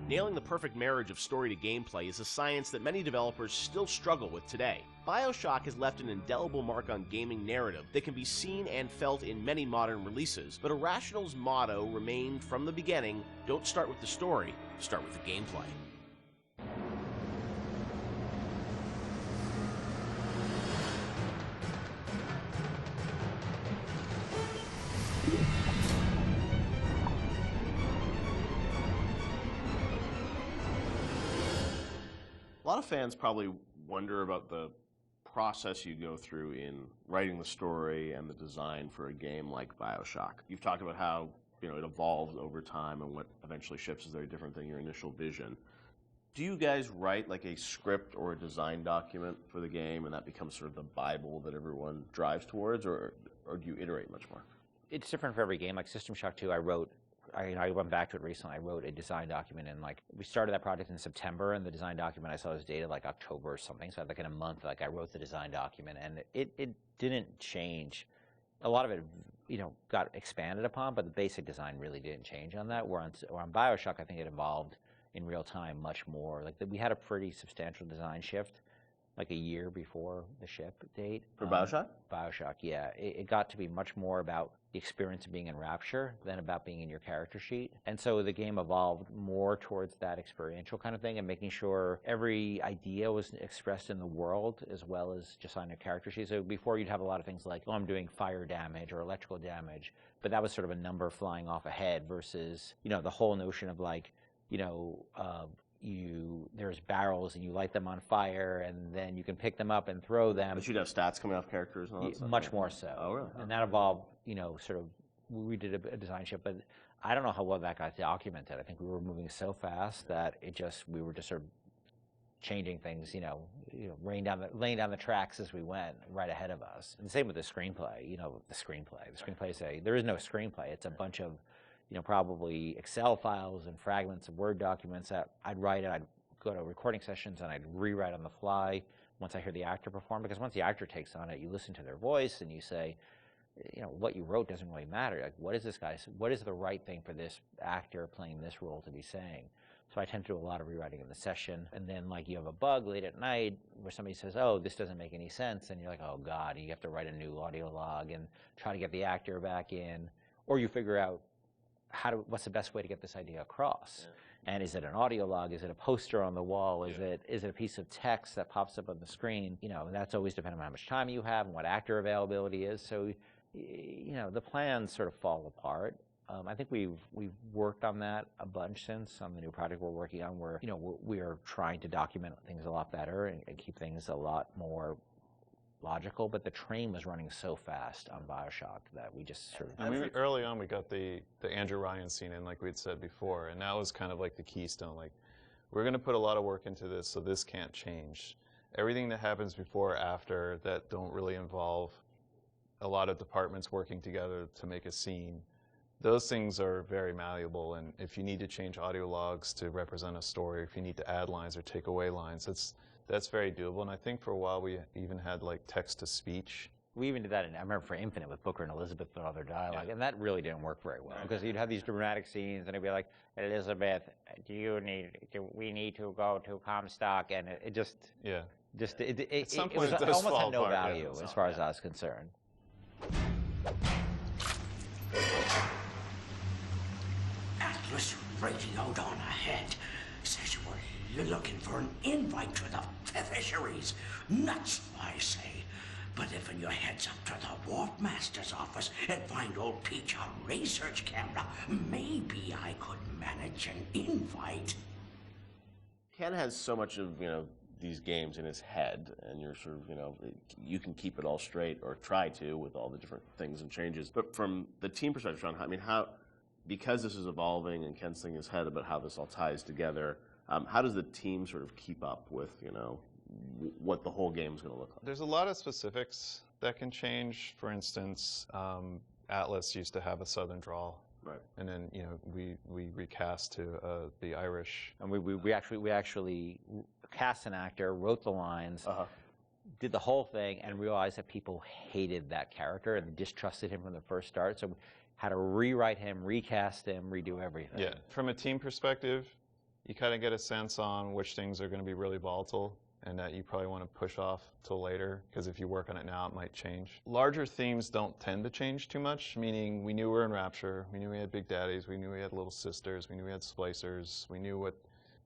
Nailing the perfect marriage of story to gameplay is a science that many developers still struggle with today. BioShock has left an indelible mark on gaming narrative that can be seen and felt in many modern releases, but Irrational's motto remained from the beginning: don't start with the story, start with the gameplay. A lot of fans probably wonder about the process you go through in writing the story and the design for a game like BioShock. You've talked about how it evolves over time and what eventually ships is very different than your initial vision. Do you guys write like a script or a design document for the game and that becomes sort of the Bible that everyone drives towards, or do you iterate much more? It's different for every game. Like System Shock 2, I went back to it recently. I wrote a design document, and we started that project in September, and the design document I saw was dated like October or something. So in a month, I wrote the design document, and it didn't change. A lot of it, got expanded upon, but the basic design really didn't change on that. Where on BioShock, I think it evolved in real time much more. We had a pretty substantial design shift, like a year before the ship date. For BioShock? BioShock, yeah. It got to be much more about the experience of being in Rapture than about being in your character sheet. And so the game evolved more towards that experiential kind of thing and making sure every idea was expressed in the world as well as just on your character sheet. So before you'd have a lot of things like, I'm doing fire damage or electrical damage, but that was sort of a number flying off ahead versus, the whole notion of there's barrels and you light them on fire and then you can pick them up and throw them. But you'd have stats coming off characters and all that stuff? Much more so. Oh, really? And that evolved, we did a design shift, but I don't know how well that got documented. I think we were moving so fast that we were just sort of changing things, laying down the tracks as we went right ahead of us. And the same with the screenplay, the screenplay there is no screenplay. It's a bunch of probably Excel files and fragments of Word documents that I'd write, and I'd go to recording sessions and I'd rewrite on the fly once I hear the actor perform, because once the actor takes on it, you listen to their voice and you say, what you wrote doesn't really matter. What is the right thing for this actor playing this role to be saying? So I tend to do a lot of rewriting in the session, and then you have a bug late at night where somebody says, oh, this doesn't make any sense, and you're like, oh God, and you have to write a new audio log and try to get the actor back in, or you figure out what's the best way to get this idea across? Yeah. And is it an audio log? Is it a poster on the wall? Is it a piece of text that pops up on the screen? That's always dependent on how much time you have and what actor availability is. So, the plans sort of fall apart. I think we've worked on that a bunch since on the new project we're working on, where we are trying to document things a lot better and keep things a lot more logical, but the train was running so fast on BioShock that we just sort of... early on, we got the Andrew Ryan scene in, like we'd said before, and that was kind of like the keystone. We're going to put a lot of work into this, so this can't change. Everything that happens before or after that don't really involve a lot of departments working together to make a scene, those things are very malleable, and if you need to change audio logs to represent a story, if you need to add lines or take away lines, that's very doable. And I think for a while we even had text-to-speech. We even did that, I remember for Infinite with Booker and Elizabeth and all their dialogue, and that really didn't work very well, because you'd have these dramatic scenes, and it'd be like, Elizabeth, we need to go to Comstock, and it just... Yeah. It almost had no value as far as I was concerned. Atlas radio down ahead says you're looking for an invite to the fisheries. Nuts, I say. But if your head's up to the Wharf Master's office and find old Peach on research camera, maybe I could manage an invite. Ken has so much of, these games in his head, and you're sort of, you can keep it all straight, or try to, with all the different things and changes. But from the team perspective, Sean, because this is evolving and Ken's thinking in his head about how this all ties together, how does the team sort of keep up with, what the whole game is going to look like? There's a lot of specifics that can change. For instance, Atlas used to have a Southern drawl. Right. And then, we recast to the Irish. And we actually cast an actor, wrote the lines, did the whole thing, and realized that people hated that character and distrusted him from the first start. So we had to rewrite him, recast him, redo everything. Yeah. From a team perspective, you kind of get a sense on which things are going to be really volatile and that you probably want to push off till later, because if you work on it now, it might change. Larger themes don't tend to change too much, meaning we knew we were in Rapture, we knew we had Big Daddies, we knew we had Little Sisters, we knew we had Splicers, we knew what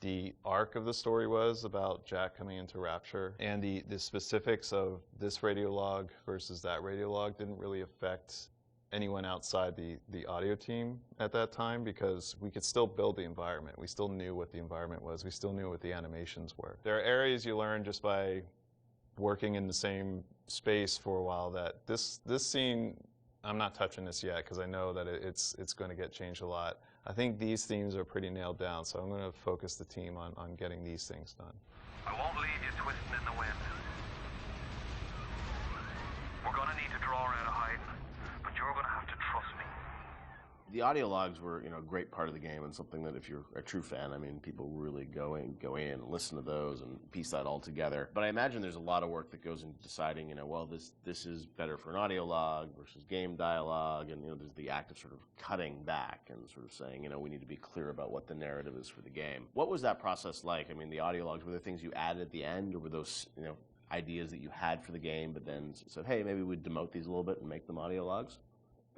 the arc of the story was about Jack coming into Rapture, and the specifics of this radiolog versus that radiolog didn't really affect anyone outside the audio team at that time, because we could still build the environment. We still knew what the environment was. We still knew what the animations were. There are areas you learn just by working in the same space for a while that this scene, I'm not touching this yet because I know that it's going to get changed a lot. I think these themes are pretty nailed down, so I'm going to focus the team on getting these things done. I won't leave you twisting in the wind. We're going to need to draw her out of hiding, but you're going to have to trust me. The audio logs were, a great part of the game, and something that if you're a true fan, I mean, people really go in and listen to those and piece that all together. But I imagine there's a lot of work that goes into deciding, well, this is better for an audio log versus game dialogue, and there's the act of sort of cutting back and sort of saying, we need to be clear about what the narrative is for the game. What was that process like? I mean, the audio logs, were there things you added at the end, or were those, ideas that you had for the game, but then said, hey, maybe we'd demote these a little bit and make them audio logs?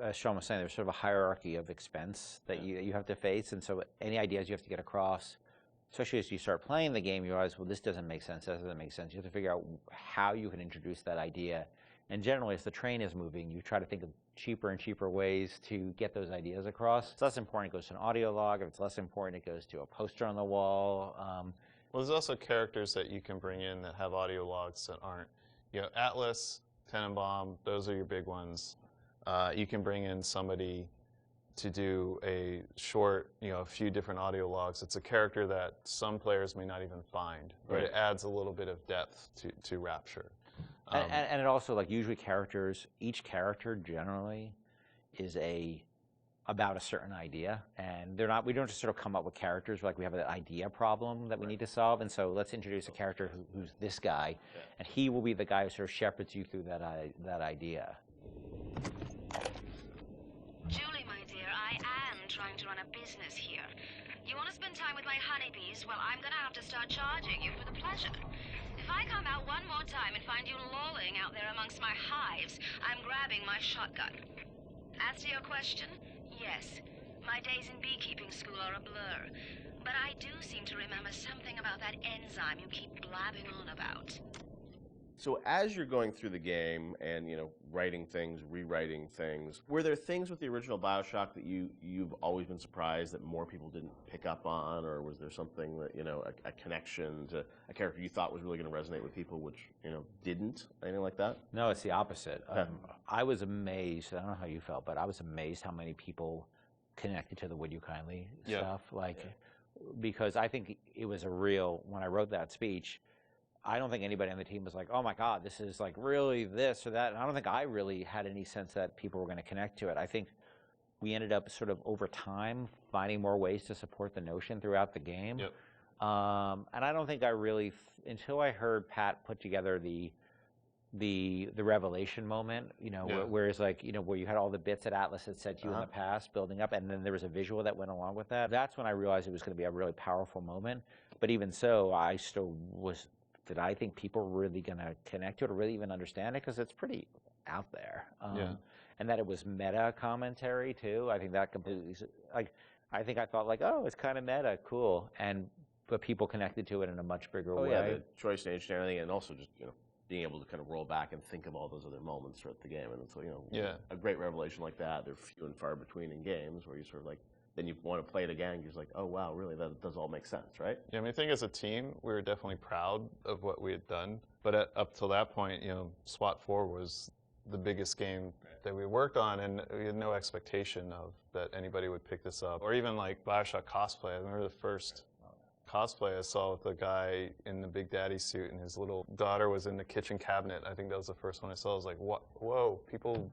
As Sean was saying, there's sort of a hierarchy of expense that you have to face, and so any ideas you have to get across, especially as you start playing the game, you realize, well, this doesn't make sense, that doesn't make sense. You have to figure out how you can introduce that idea. And generally, as the train is moving, you try to think of cheaper and cheaper ways to get those ideas across. If it's less important, it goes to an audio log. If it's less important, it goes to a poster on the wall. Well, there's also characters that you can bring in that have audio logs that aren't. Atlas, Tenenbaum, those are your big ones. You can bring in somebody to do a short, a few different audio logs. It's a character that some players may not even find, but Right. it adds a little bit of depth to Rapture. And it also, usually characters, each character generally is about a certain idea, and we don't just sort of come up with characters like we have an idea problem that we need to solve, and so let's introduce a character who's this guy, and he will be the guy who sort of shepherds you through that idea. Julie, my dear, I am trying to run a business here. You want to spend time with my honeybees? Well, I'm gonna have to start charging you for the pleasure. If I come out one more time and find you lolling out there amongst my hives, I'm grabbing my shotgun. As to your question, yes, my days in beekeeping school are a blur. But I do seem to remember something about that enzyme you keep blabbing on about. So as you're going through the game and, writing things, rewriting things, were there things with the original BioShock that you've always been surprised that more people didn't pick up on, or was there something that, a connection to a character you thought was really going to resonate with people, which, didn't? Anything like that? No, it's the opposite. I was amazed, I don't know how you felt, but I was amazed how many people connected to the Would You Kindly stuff. Because I think it was when I wrote that speech, I don't think anybody on the team was like, oh my God, this is really this or that. And I don't think I really had any sense that people were going to connect to it. I think we ended up sort of over time finding more ways to support the notion throughout the game. Yep. And I don't think I really, until I heard Pat put together the revelation moment, where it's where you had all the bits that Atlas had said to you in the past building up, and then there was a visual that went along with that. That's when I realized it was going to be a really powerful moment. But even so, I still did I think people were really going to connect to it or really even understand it? Because it's pretty out there. And that it was meta commentary, too. I think that completely, I think I thought, oh, it's kind of meta, cool. But people connected to it in a much bigger way. Yeah, the choice and everything, and also just, being able to kind of roll back and think of all those other moments throughout the game. And so, a great revelation like that, they're few and far between in games where you sort of then you want to play it again, you're just like, oh wow, really, that does all make sense, right? Yeah, I think as a team, we were definitely proud of what we had done. But up till that point, SWAT 4 was the biggest game that we worked on, and we had no expectation of that anybody would pick this up. Or even BioShock cosplay. I remember the first cosplay I saw with the guy in the Big Daddy suit, and his little daughter was in the kitchen cabinet. I think that was the first one I saw. I was like, what? Whoa, people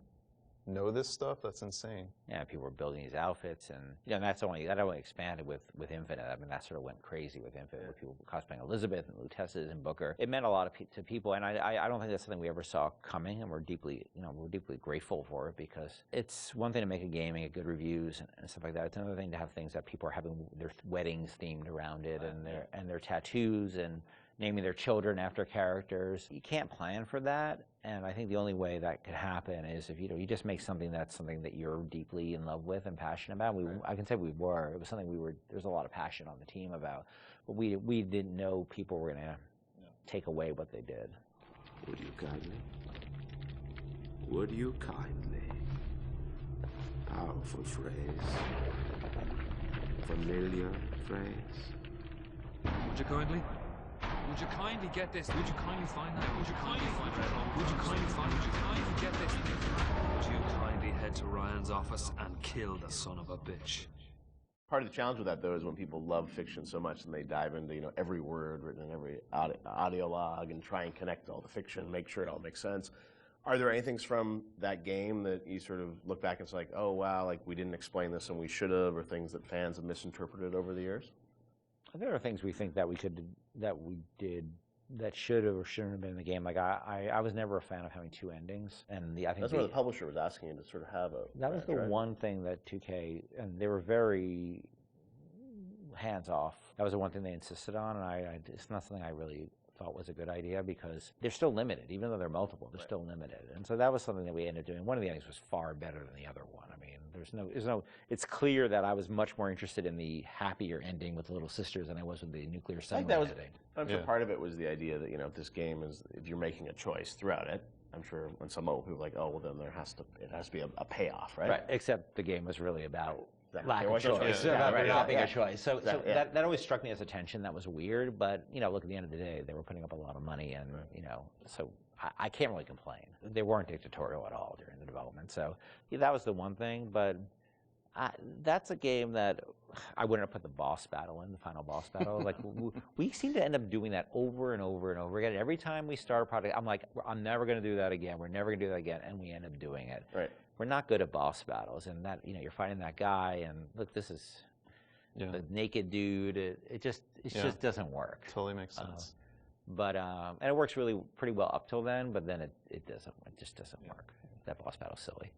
know this stuff, that's insane. Yeah, people were building these outfits, and that only expanded with Infinite. I mean, that sort of went crazy with Infinite, with people cosplaying Elizabeth and Luteces and Booker. It meant a lot to people, and I don't think that's something we ever saw coming, and we're deeply grateful for it, because it's one thing to make a game and get good reviews and stuff like that. It's another thing to have things that people are having their weddings themed around it, and their tattoos and naming their children after characters. You can't plan for that, and I think the only way that could happen is if you just make something that you're deeply in love with and passionate about. I can say we were. It was something there's a lot of passion on the team about, but we didn't know people were going to take away what they did. Would you kindly? Would you kindly? Powerful phrase. Familiar phrase. Would you kindly? Would you kindly get this? Would you kindly find that? Would you kindly find that? Would you kindly find? Would you kindly get this? Would you kindly head to Ryan's office and kill the son of a bitch? Part of the challenge with that, though, is when people love fiction so much and they dive into every word written in every audio log and try and connect all the fiction, make sure it all makes sense. Are there any things from that game that you sort of look back and it's like, oh wow, like we didn't explain this and we should have, or things that fans have misinterpreted over the years? There are things we think that we did that should have or shouldn't have been in the game. Like I was never a fan of having two endings, and I think that's what the publisher was asking you to sort of have a. That was the one thing that 2K, and they were very hands off. That was the one thing they insisted on, and it's not something I really thought was a good idea, because they're still limited, even though they're multiple. They're still limited, and so that was something that we ended up doing. One of the endings was far better than the other one. I mean, there's no. It's clear that I was much more interested in the happier ending with the little sisters than I was with the nuclear submarine ending. I'm sure part of it was the idea that if this game is, if you're making a choice throughout it, I'm sure when some old people are like, oh well, then it has to be a payoff, right? Right. Except the game was really about lack of choice. About not being a choice. So that always struck me as a tension that was weird. But look, at the end of the day, they were putting up a lot of money, and so I can't really complain. They weren't dictatorial at all during the development. So that was the one thing. But that's a game that I wouldn't have put the boss battle in, the final boss battle. Like we seem to end up doing that over and over and over again. Every time we start a project, I'm like, I'm never going to do that again. We're never going to do that again, and we end up doing it. Right. We're not good at boss battles, and that you're fighting that guy, and look, this is the naked dude. It just doesn't work. Totally makes sense. But and it works really pretty well up till then, but then it doesn't. It just doesn't work. That boss battle's silly.